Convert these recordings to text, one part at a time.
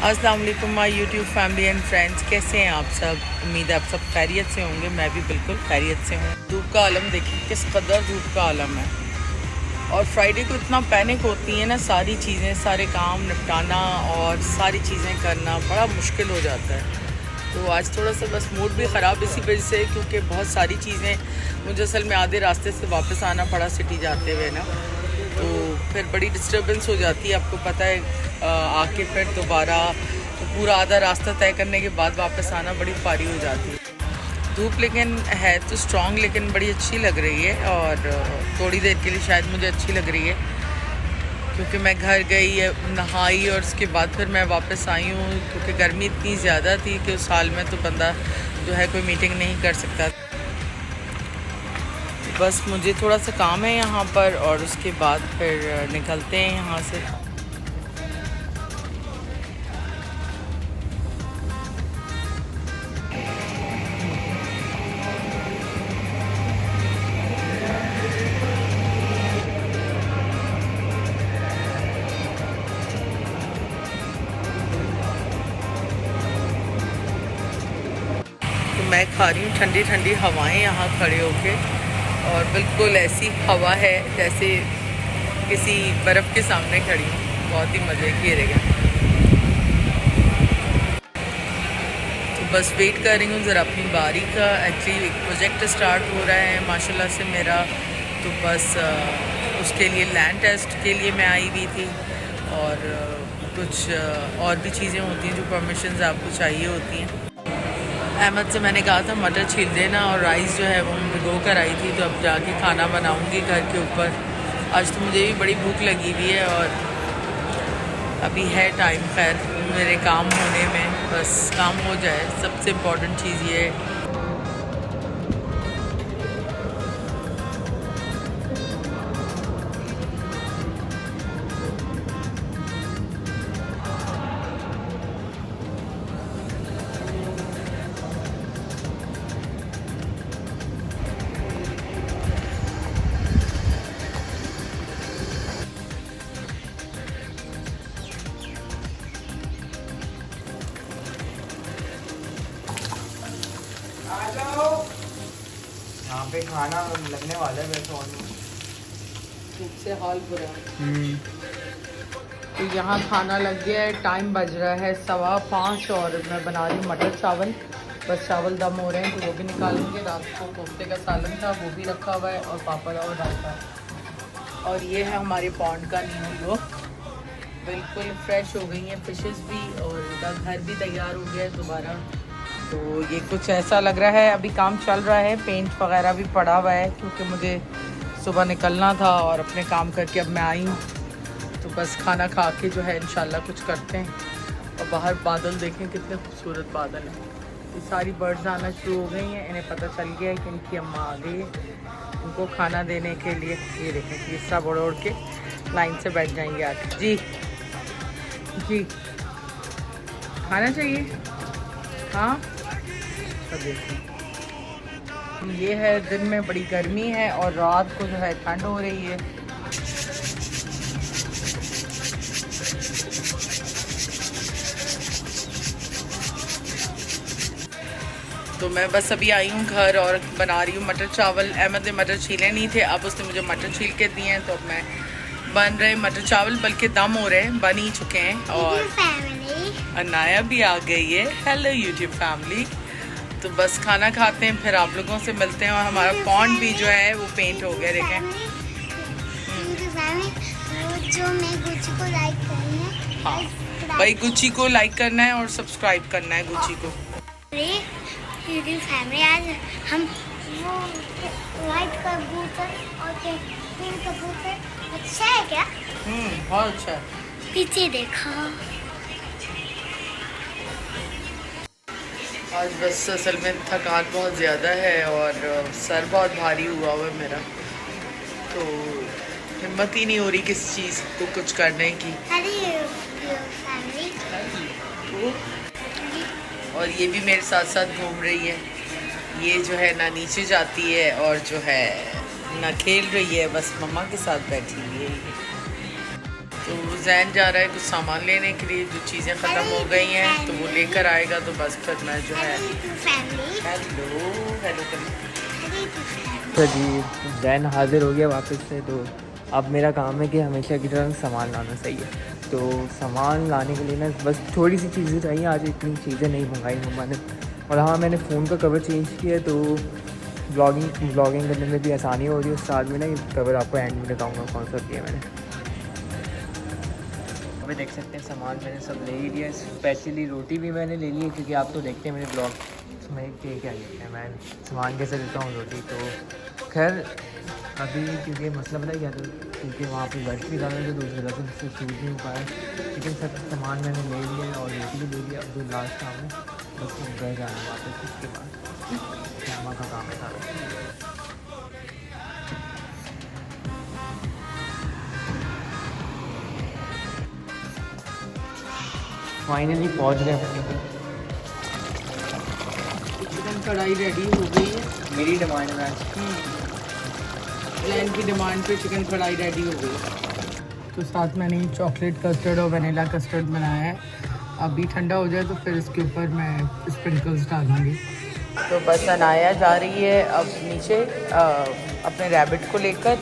अस्सलाम वालेकुम my YouTube family and friends, कैसे हैं आप सब। उम्मीद है आप सब खैरियत से होंगे। मैं भी बिल्कुल खैरियत से हूँ। धूप का आलम देखिए, किस कदर धूप का आलम है। और फ्राइडे को इतना पैनिक होती है ना, सारी चीज़ें, सारे काम निपटाना और सारी चीज़ें करना बड़ा मुश्किल हो जाता है। तो आज थोड़ा सा बस मूड भी ख़राब इसी वजह से, क्योंकि बहुत सारी चीज़ें मुझे असल में आधे रास्ते से वापस आना पड़ा सिटी जाते हुए ना, तो फिर बड़ी डिस्टर्बेंस हो जाती है। आपको पता है आके फिर दोबारा पूरा आधा रास्ता तय करने के बाद वापस आना बड़ी भारी हो जाती है। धूप लेकिन है तो स्ट्रॉन्ग, लेकिन बड़ी अच्छी लग रही है और थोड़ी देर के लिए शायद मुझे अच्छी लग रही है, क्योंकि मैं घर गई, नहाई और उसके बाद फिर मैं वापस आई हूँ, क्योंकि गर्मी इतनी ज़्यादा थी कि उस हाल में तो बंदा जो है कोई मीटिंग नहीं कर सकता। बस मुझे थोड़ा सा काम है यहाँ पर और उसके बाद फिर निकलते हैं यहाँ से। तो मैं खा रही हूँ ठंडी ठंडी हवाएं यहाँ खड़े होके, और बिल्कुल ऐसी हवा है जैसे किसी बर्फ़ के सामने खड़ी हूँ। बहुत ही मज़े की रहेगा। तो बस वेट कर रही हूँ ज़रा अपनी बारी का। एक्चुअली एक प्रोजेक्ट स्टार्ट हो रहा है माशाल्लाह से मेरा, तो बस उसके लिए लैंड टेस्ट के लिए मैं आई हुई थी, और कुछ और भी चीज़ें होती हैं जो परमिशंस आपको चाहिए होती हैं। अहमद से मैंने कहा था मटर छील देना, और राइस जो है वो भिगो कर आई थी, तो अब जाके खाना बनाऊंगी घर के ऊपर। आज तो मुझे भी बड़ी भूख लगी हुई है और अभी है टाइम खैर मेरे काम होने में, बस काम हो जाए, सबसे इम्पोर्टेंट चीज़ ये है। यहाँ पे खाना लगने वाला है वैसे धूप से हाल बुरा। तो यहाँ खाना लग गया है, टाइम बज रहा है 5:15 और मैं बना रही हूँ मटर चावल। बस चावल दम हो रहे हैं तो वो भी निकालेंगे। रात को कोफ्ते का सालन था वो भी रखा हुआ है, और पापड़ और रायता। और ये है हमारे पॉन्ड का नींबू, लो बिल्कुल फ्रेश हो गई हैं फिशेस भी, और उनका घर भी तैयार हो गया है दोबारा। तो ये कुछ ऐसा लग रहा है। अभी काम चल रहा है, पेंट वगैरह भी पड़ा हुआ है, क्योंकि मुझे सुबह निकलना था और अपने काम करके अब मैं आई हूँ। तो बस खाना खा के जो है इंशाल्लाह कुछ करते हैं। और बाहर बादल देखें कितने खूबसूरत बादल हैं। ये सारी बर्ड्स आना शुरू हो गई हैं, इन्हें पता चल गया है कि इनकी अम्मा आ गई है उनको खाना देने के लिए। ये देखें कि इस तरह उड़ के लाइन से बैठ जाएंगे आके। जी जी खाना चाहिए, हाँ। देखें ये है, दिन में बड़ी गर्मी है और रात को जो है ठंड हो रही है। तो मैं बस अभी आई हूँ घर और बना रही हूँ मटर चावल। अहमद ने मटर छीले नहीं थे, अब उसने मुझे मटर छील के दिए हैं, तो अब मैं बन रहे मटर चावल, बल्कि दम हो रहे हैं, बन ही चुके हैं। और अनाया भी आ गई है। Hello YouTube family. तो बस खाना खाते हैं, फिर आप लोगों से मिलते हैं। और हमारा पॉन्ड भी जो है वो पेंट हो गया, देखें। हाँ भाई, गुच्ची को लाइक करना है और सब्सक्राइब करना है गुच्ची को। यूट्यूब फैमिली, आज हम वो व्हाइट कबूतर और पिंक कबूतर अच्छा है क्या? बहुत अच्छा है। पीछे देखो। आज बस असल में थकान बहुत ज़्यादा है और सर बहुत भारी हुआ है मेरा, तो हिम्मत ही नहीं हो रही किसी चीज़ को कुछ करने की। और ये भी मेरे साथ साथ घूम रही है। ये जो है ना नीचे जाती है और जो है ना खेल रही है, बस मम्मा के साथ बैठी हुई है। तो जैन जा रहा है कुछ सामान लेने के लिए, जो चीज़ें ख़त्म हो गई हैं तो वो लेकर आएगा, तो बस फिर मैं जो है हेलो हेलो तो जी जैन हाजिर हो गया वापस से। तो अब मेरा काम है कि हमेशा की तरह सामान लाना सही है। तो सामान लाने के लिए ना बस थोड़ी सी चीज़ें चाहिए, आज इतनी चीज़ें नहीं मंगाई मम्मा ने। और हाँ, मैंने फ़ोन का कवर चेंज किया है, तो ब्लॉगिंग करने में भी आसानी हो रही है। साथ में ना ये कवर आपको एंड में बताऊँगा कौन सा किया मैंने। अभी देख सकते हैं सामान मैंने सब ले ही लिया। स्पेशली रोटी भी मैंने ले ली है, क्योंकि आप तो देखते हैं मेरे ब्लॉग में क्या कहते हैं मैं सामान कैसे लेता हूँ रोटी। तो खैर अभी क्योंकि मसला पता क्या था, क्योंकि वहाँ पे वर्क भी ज़्यादा थे, दूसरी वजह से मुझसे छूट नहीं पाया। लेकिन सब सामान मैंने ले लिया और रोटी भी ले लिया। अब जो लास्ट काम है बस वो घर जाना वापस, उसके बाद मामा का काम है सारा। फाइनली पहुँच गए। चिकन कढ़ाई रेडी हो गई है। मेरी डिमांड है, जैन की डिमांड पे चिकन कढ़ाई रेडी हो गई। तो साथ मैंने चॉकलेट कस्टर्ड और वनीला कस्टर्ड बनाया है। अभी ठंडा हो जाए तो फिर इसके ऊपर मैं स्प्रिंकल्स डालूँगी। तो बस अनाया जा रही है अब नीचे अपने रैबिट को लेकर।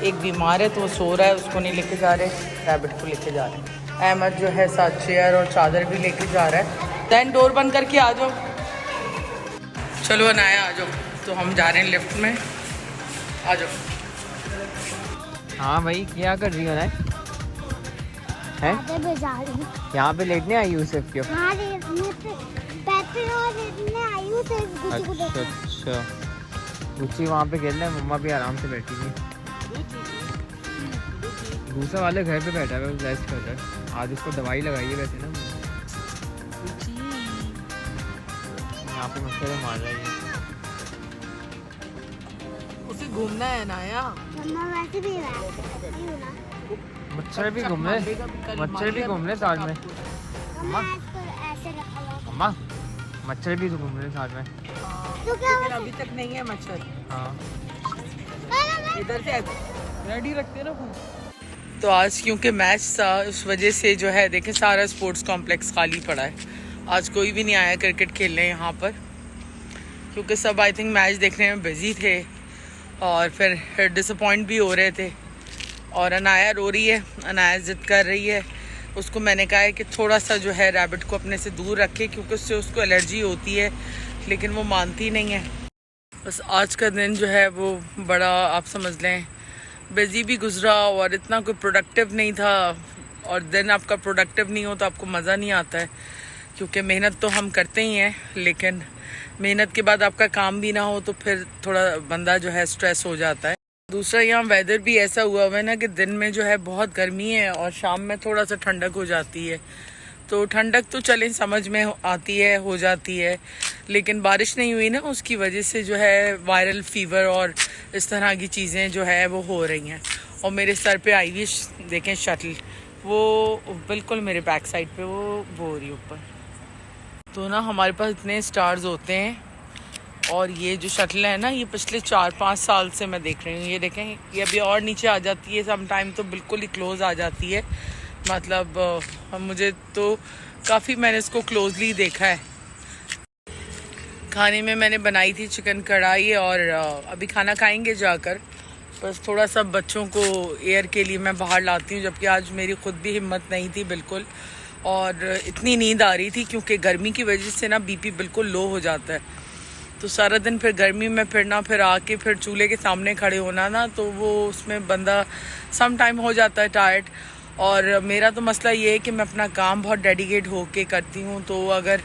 एक बीमार है तो वो सो रहा है, उसको नहीं लेके जा रहे, रैबिट को लेके जा रहे हैं। अहमद जो है साथ चेयर और चादर भी लेके जा रहा है। दैन डोर बंद करके आ जाओ। चलो अनाया आ जाओ। तो हम जा रहे हैं लिफ्ट में, आ जाओ। हाँ भाई क्या कर रही हो ना? यहाँ पे लेटने आई हूँ सिर्फ क्यों? अच्छा गुच्ची वहाँ पे खेल रहे हैं, मम्मा भी आराम से बैठी थी। दूसरा वाले घर पे बैठा है, रेस्ट कर रहा है। आज उसको दवाई लगाई है वैसे ना, यहाँ पे मच्छर मार रहा है। उसे घूमना है ना यार, मच्छर भी घूम रहे, मच्छर भी घूम रहे साथ में। मम्मा मच्छर भी घूम रहे साथ में। लेकिन अभी तक नहीं है मच्छर। हाँ इधर से रेडी रखते हैं ना फोन। तो आज क्योंकि मैच था उस वजह से जो है देखें सारा स्पोर्ट्स कॉम्प्लेक्स खाली पड़ा है। आज कोई भी नहीं आया क्रिकेट खेलने यहाँ पर, क्योंकि सब आई थिंक मैच देखने में बिजी थे और फिर डिसअपॉइंट भी हो रहे थे। और अनाया रो रही है, अनाया ज़िद कर रही है। उसको मैंने कहा है कि थोड़ा सा जो है रैबिट को अपने से दूर रखे, क्योंकि उससे उसको एलर्जी होती है, लेकिन वो मानती नहीं है। बस आज का दिन जो है वो बड़ा आप समझ लें बिजी भी गुजरा और इतना कोई प्रोडक्टिव नहीं था। और दिन आपका प्रोडक्टिव नहीं हो तो आपको मज़ा नहीं आता है, क्योंकि मेहनत तो हम करते ही हैं, लेकिन मेहनत के बाद आपका काम भी ना हो तो फिर थोड़ा बंदा जो है स्ट्रेस हो जाता है। दूसरा यहाँ वेदर भी ऐसा हुआ है ना कि दिन में जो है बहुत गर्मी है और शाम में थोड़ा सा ठंडक हो जाती है। तो ठंडक तो चलें समझ में आती है, हो जाती है, लेकिन बारिश नहीं हुई ना, उसकी वजह से जो है वायरल फीवर और इस तरह की चीज़ें जो है वो हो रही हैं। और मेरे सर पे आई हुई देखें शटल, वो बिल्कुल मेरे बैक साइड पे वो हो रही ऊपर। तो ना हमारे पास इतने स्टार्स होते हैं, और ये जो शटल है ना ये पिछले 4-5 साल से मैं देख रही हूँ। ये देखें, ये अभी और नीचे आ जाती है, सम टाइम तो बिल्कुल ही क्लोज आ जाती है। मतलब मुझे तो काफ़ी मैंने इसको क्लोजली देखा है। खाने में मैंने बनाई थी चिकन कढ़ाई, और अभी खाना खाएंगे जाकर। बस थोड़ा सा बच्चों को एयर के लिए मैं बाहर लाती हूँ, जबकि आज मेरी खुद भी हिम्मत नहीं थी बिल्कुल, और इतनी नींद आ रही थी क्योंकि गर्मी की वजह से ना बीपी बिल्कुल लो हो जाता है। तो सारा दिन फिर गर्मी में फिरना, फिर आके फिर चूल्हे के सामने खड़े होना ना, तो वो उसमें बंदा सम टाइम हो जाता है टायर्ड। और मेरा तो मसला ये है कि मैं अपना काम बहुत डेडिकेट होके करती हूँ, तो अगर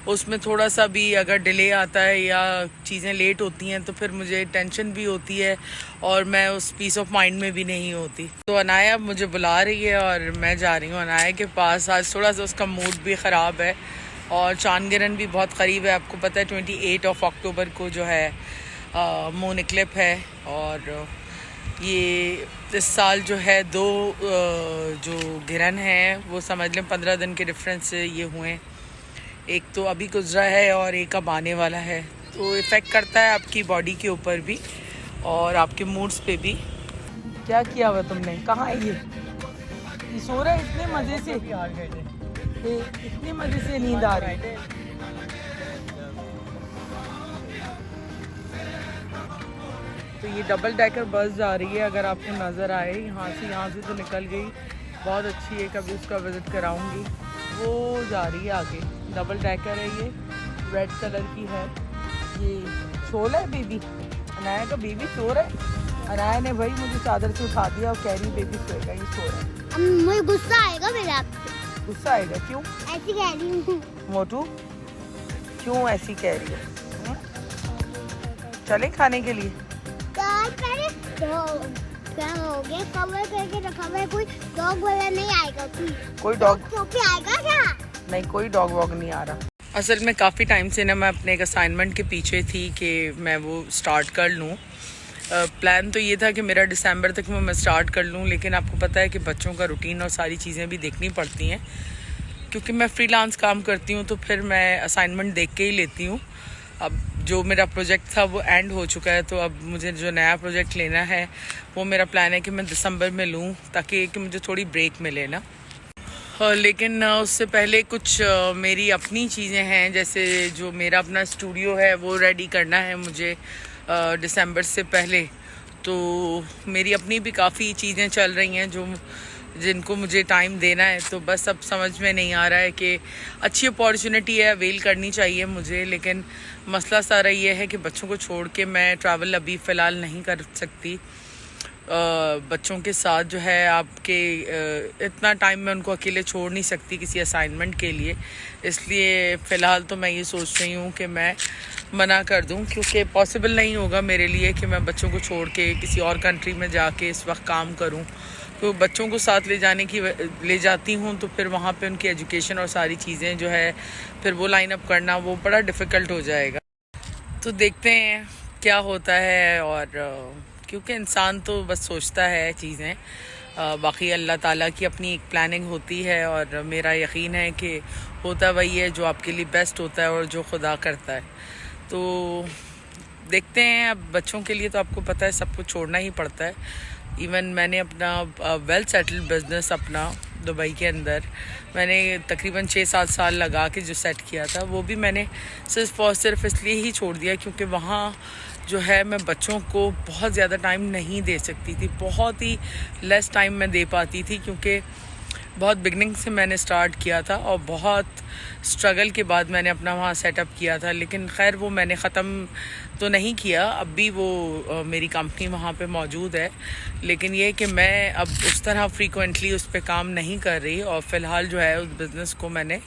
उसमें थोड़ा सा भी अगर डिले आता है या चीज़ें लेट होती हैं तो फिर मुझे टेंशन भी होती है और मैं उस पीस ऑफ माइंड में भी नहीं होती। तो अनाया मुझे बुला रही है और मैं जा रही हूँ अनाया के पास। आज थोड़ा सा उसका मूड भी ख़राब है, और चांद भी बहुत क़रीब है। आपको पता है 28 अक्टूबर को जो है मून इक्लिप्स है, और ये इस साल जो है 2 जो गिरन है वो समझ लें 15 दिन के डिफरेंस से ये हुए। एक तो अभी गुजरा है और एक अब आने वाला है, तो इफ़ेक्ट करता है आपकी बॉडी के ऊपर भी और आपके मूड्स पे भी। क्या किया हुआ तुमने? कहाँ है ये सो रहा है इतने मजे से, इतने मजे से नींद आ रही है। तो ये डबल डेकर बस जा रही है, अगर आपको नज़र आए यहाँ से तो निकल गई, बहुत अच्छी है, कभी उसका विज़िट कराऊंगी। वो जा रही है आगे, डबल डेकर है ये, रेड कलर की है। ये सोल है बेबी, अनाया का बेबी सो रहा है। अनाया ने भाई मुझे चादर से उठा दिया और कह रही बेबी सोएगा, ये सो रहा है। मुझे गुस्सा आएगा मेरे आपसे। गुस्सा आएगा? क्यों ऐसी कह रही हूँ? मोटू क्यों ऐसी कह रही है? चले खाने के लिए? क्या हो गया? कवर करके रखा हुआ है, कोई डॉग वाला नहीं आएगा? कोई डॉग आएगा क्या? नहीं, कोई डॉग वॉग नहीं आ रहा। असल में काफ़ी टाइम से ना मैं अपने एक असाइनमेंट के पीछे थी कि मैं वो स्टार्ट कर लूँ। प्लान तो ये था कि मेरा दिसंबर तक मैं स्टार्ट कर लूँ, लेकिन आपको पता है कि बच्चों का रूटीन और सारी चीज़ें भी देखनी पड़ती हैं। क्योंकि मैं फ्रीलांस काम करती हूँ तो फिर मैं असाइनमेंट देख के ही लेती हूँ। अब जो मेरा प्रोजेक्ट था वो एंड हो चुका है, तो अब मुझे जो नया प्रोजेक्ट लेना है वो मेरा प्लान है कि मैं दिसंबर में लूँ, ताकि कि मुझे थोड़ी ब्रेक मिले ना। लेकिन उससे पहले कुछ मेरी अपनी चीज़ें हैं, जैसे जो मेरा अपना स्टूडियो है वो रेडी करना है मुझे दिसंबर से पहले। तो मेरी अपनी भी काफ़ी चीज़ें चल रही हैं जिनको मुझे टाइम देना है। तो बस अब समझ में नहीं आ रहा है कि अच्छी अपॉर्चुनिटी है, अवेल करनी चाहिए मुझे, लेकिन मसला सारा ये है कि बच्चों को छोड़ के मैं ट्रैवल अभी फ़िलहाल नहीं कर सकती। बच्चों के साथ जो है आपके इतना टाइम मैं उनको अकेले छोड़ नहीं सकती किसी असाइनमेंट के लिए, इसलिए फ़िलहाल तो मैं ये सोच रही हूँ कि मैं मना कर दूँ, क्योंकि पॉसिबल नहीं होगा मेरे लिए कि मैं बच्चों को छोड़ के किसी और कंट्री में जाके इस वक्त काम करूँ। तो बच्चों को साथ ले जाती हूँ तो फिर वहाँ पे उनकी एजुकेशन और सारी चीज़ें जो है फिर वो लाइन अप करना वो बड़ा डिफ़िकल्ट हो जाएगा। तो देखते हैं क्या होता है, और क्योंकि इंसान तो बस सोचता है चीज़ें, बाकी अल्लाह ताला की अपनी एक प्लानिंग होती है, और मेरा यकीन है कि होता वही है जो आपके लिए बेस्ट होता है और जो खुदा करता है। तो देखते हैं। अब बच्चों के लिए तो आपको पता है सब कुछ छोड़ना ही पड़ता है। इवन मैंने अपना वेल सेटल्ड बिज़नेस अपना दुबई के अंदर मैंने तकरीबन 6-7 साल लगा के जो सेट किया था, वो भी मैंने सिर्फ और सिर्फ इसलिए ही छोड़ दिया क्योंकि वहाँ जो है मैं बच्चों को बहुत ज़्यादा टाइम नहीं दे सकती थी, बहुत ही लेस टाइम मैं दे पाती थी, क्योंकि बहुत बिगनिंग से मैंने स्टार्ट किया था और बहुत स्ट्रगल के बाद मैंने अपना वहाँ सेटअप किया था। लेकिन खैर वो मैंने ख़त्म तो नहीं किया, अब भी वो मेरी कंपनी वहाँ पे मौजूद है, लेकिन ये कि मैं अब उस तरह फ्रीक्वेंटली उस पर काम नहीं कर रही, और फ़िलहाल जो है उस बिज़नेस को मैंने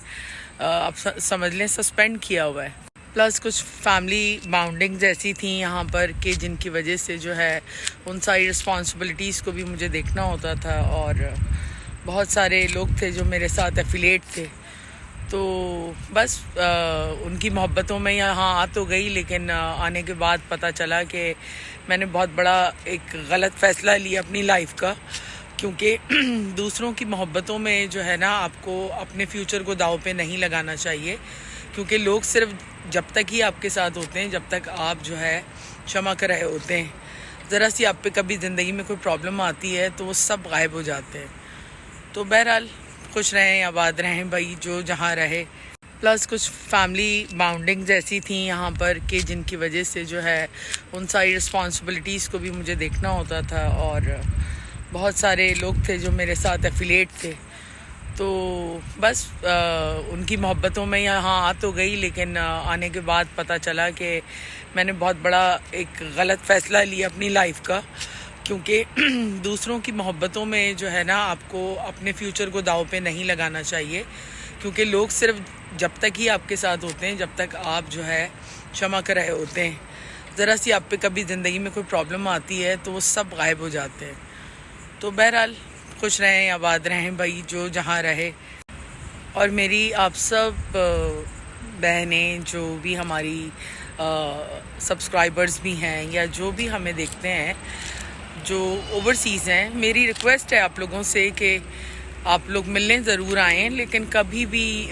अब समझ लें सस्पेंड किया हुआ है। प्लस कुछ फैमिली बाउंडिंग्स ऐसी थी यहाँ पर कि जिनकी वजह से जो है उन सारी रिस्पॉन्सिबिलिटीज़ को भी मुझे देखना होता था, और बहुत सारे लोग थे जो मेरे साथ एफिलिएट थे। तो बस उनकी मोहब्बतों में यहाँ आ तो गई, लेकिन आने के बाद पता चला कि मैंने बहुत बड़ा एक गलत फ़ैसला लिया अपनी लाइफ का, क्योंकि दूसरों की मोहब्बतों में जो है ना आपको अपने फ्यूचर को दांव पे नहीं लगाना चाहिए, क्योंकि लोग सिर्फ जब तक ही आपके साथ होते हैं जब तक आप जो है क्षमा कर रहे होते हैं। ज़रा सी आप पे कभी ज़िंदगी में कोई प्रॉब्लम आती है तो वो सब गायब हो जाते हैं। तो बहरहाल खुश रहें, आबाद रहें भाई, जो जहाँ रहे। प्लस कुछ फैमिली बाउंडिंग्स ऐसी थी यहाँ पर कि जिनकी वजह से जो है उन सारी रिस्पॉन्सिबिलिटीज़ को भी मुझे देखना होता था, और बहुत सारे लोग थे जो मेरे साथ एफिलिएट थे। तो बस उनकी मोहब्बतों में यहाँ आ तो गई, लेकिन आने के बाद पता चला कि मैंने बहुत बड़ा एक गलत फ़ैसला लिया अपनी लाइफ का, क्योंकि दूसरों की मोहब्बतों में जो है ना आपको अपने फ्यूचर को दांव पे नहीं लगाना चाहिए, क्योंकि लोग सिर्फ जब तक ही आपके साथ होते हैं जब तक आप जो है क्षमा कर रहे होते हैं। ज़रा सी आप पे कभी ज़िंदगी में कोई प्रॉब्लम आती है तो वो सब गायब हो जाते हैं। तो बहरहाल खुश रहें, आबाद रहें भाई, जो जहाँ रहे। और मेरी आप सब बहनें जो भी हमारी सब्सक्राइबर्स भी हैं या जो भी हमें देखते हैं जो ओवरसीज़ हैं, मेरी रिक्वेस्ट है आप लोगों से कि आप लोग मिलने ज़रूर आएँ, लेकिन कभी भी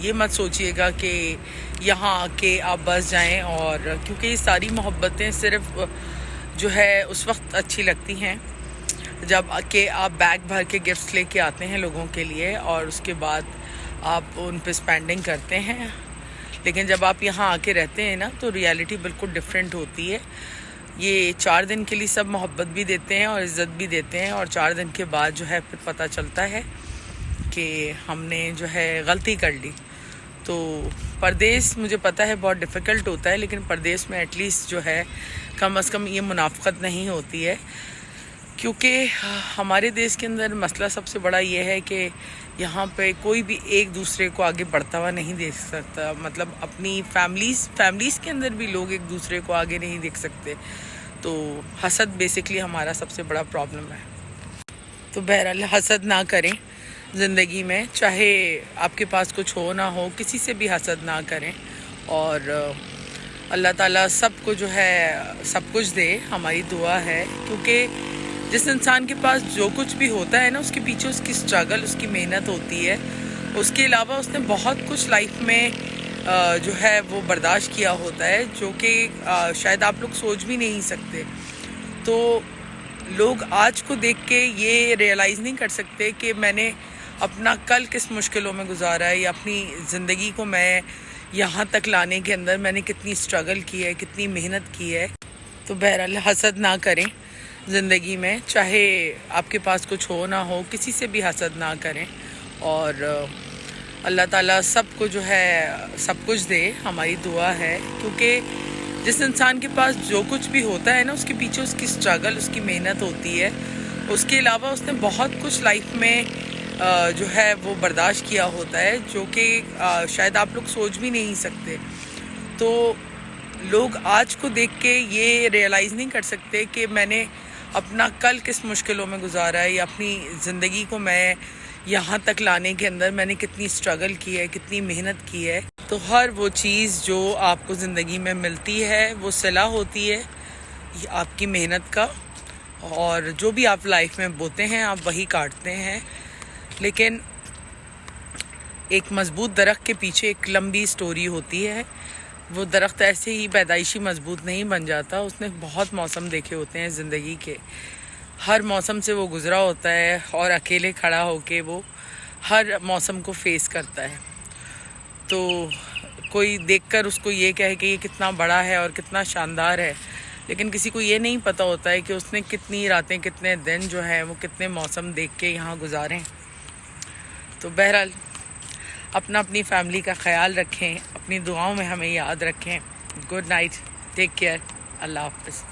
ये मत सोचिएगा कि यहाँ आके आप बस जाएं, और क्योंकि ये सारी मोहब्बतें सिर्फ जो है उस वक्त अच्छी लगती हैं जब कि आप बैग भर के गिफ्ट्स लेके आते हैं लोगों के लिए और उसके बाद आप उन पे स्पेंडिंग करते हैं, लेकिन जब आप यहाँ आके रहते हैं ना तो रियलिटी बिल्कुल डिफरेंट होती है। ये 4 दिन के लिए सब मोहब्बत भी देते हैं और इज़्ज़त भी देते हैं, और 4 दिन के बाद जो है फिर पता चलता है कि हमने जो है गलती कर ली। तो परदेस मुझे पता है बहुत डिफ़िकल्ट होता है, लेकिन परदेस में एटलीस्ट जो है कम से कम ये मुनाफ़क़त नहीं होती है, क्योंकि हमारे देश के अंदर मसला सबसे बड़ा ये है कि यहाँ पे कोई भी एक दूसरे को आगे बढ़ता हुआ नहीं देख सकता। मतलब अपनी फैमिलीज़ के अंदर भी लोग एक दूसरे को आगे नहीं देख सकते। तो हसद बेसिकली हमारा सबसे बड़ा प्रॉब्लम है। तो बहरहाल हसद ना करें ज़िंदगी में, चाहे आपके पास कुछ हो ना हो, किसी से भी हसद ना करें। और अल्लाह ताला सबको जो है सब कुछ दे, हमारी दुआ है, क्योंकि जिस इंसान के पास जो कुछ भी होता है ना उसके पीछे उसकी स्ट्रगल, उसकी मेहनत होती है। उसके अलावा उसने बहुत कुछ लाइफ में जो है वो बर्दाश्त किया होता है, जो कि शायद आप लोग सोच भी नहीं सकते। तो लोग आज को देख के ये रियलाइज़ नहीं कर सकते कि मैंने अपना कल किस मुश्किलों में गुजारा है, या अपनी ज़िंदगी को मैं यहाँ तक लाने के अंदर मैंने कितनी स्ट्रगल की है, कितनी मेहनत की है। तो बहरहाल हसद ना करें ज़िंदगी में, चाहे आपके पास कुछ हो ना हो, किसी से भी हसद ना करें। और अल्लाह ताला सबको जो है सब कुछ दे, हमारी दुआ है, क्योंकि जिस इंसान के पास जो कुछ भी होता है ना उसके पीछे उसकी स्ट्रगल, उसकी मेहनत होती है। उसके अलावा उसने बहुत कुछ लाइफ में जो है वो बर्दाश्त किया होता है, जो कि शायद आप लोग सोच भी नहीं सकते। तो लोग आज को देख के ये रियलाइज़ नहीं कर सकते कि मैंने अपना कल किस मुश्किलों में गुजारा है, या अपनी ज़िंदगी को मैं यहाँ तक लाने के अंदर मैंने कितनी स्ट्रगल की है, कितनी मेहनत की है। तो हर वो चीज़ जो आपको ज़िंदगी में मिलती है वो सिला होती है आपकी मेहनत का, और जो भी आप लाइफ में बोते हैं आप वही काटते हैं। लेकिन एक मज़बूत दरख्त के पीछे एक लंबी स्टोरी होती है। वो दरख्त ऐसे ही पैदाइशी मजबूत नहीं बन जाता, उसने बहुत मौसम देखे होते हैं ज़िंदगी के, हर मौसम से वो गुज़रा होता है और अकेले खड़ा होके वो हर मौसम को फेस करता है। तो कोई देखकर उसको ये कहे कि ये कितना बड़ा है और कितना शानदार है, लेकिन किसी को ये नहीं पता होता है कि उसने कितनी रातें, कितने दिन जो हैं वो कितने मौसम देख के यहाँ गुजारे। तो बहरहाल अपनी फैमिली का ख्याल रखें, अपनी दुआओं में हमें याद रखें। गुड नाइट, टेक केयर, अल्लाह हाफ़िज़।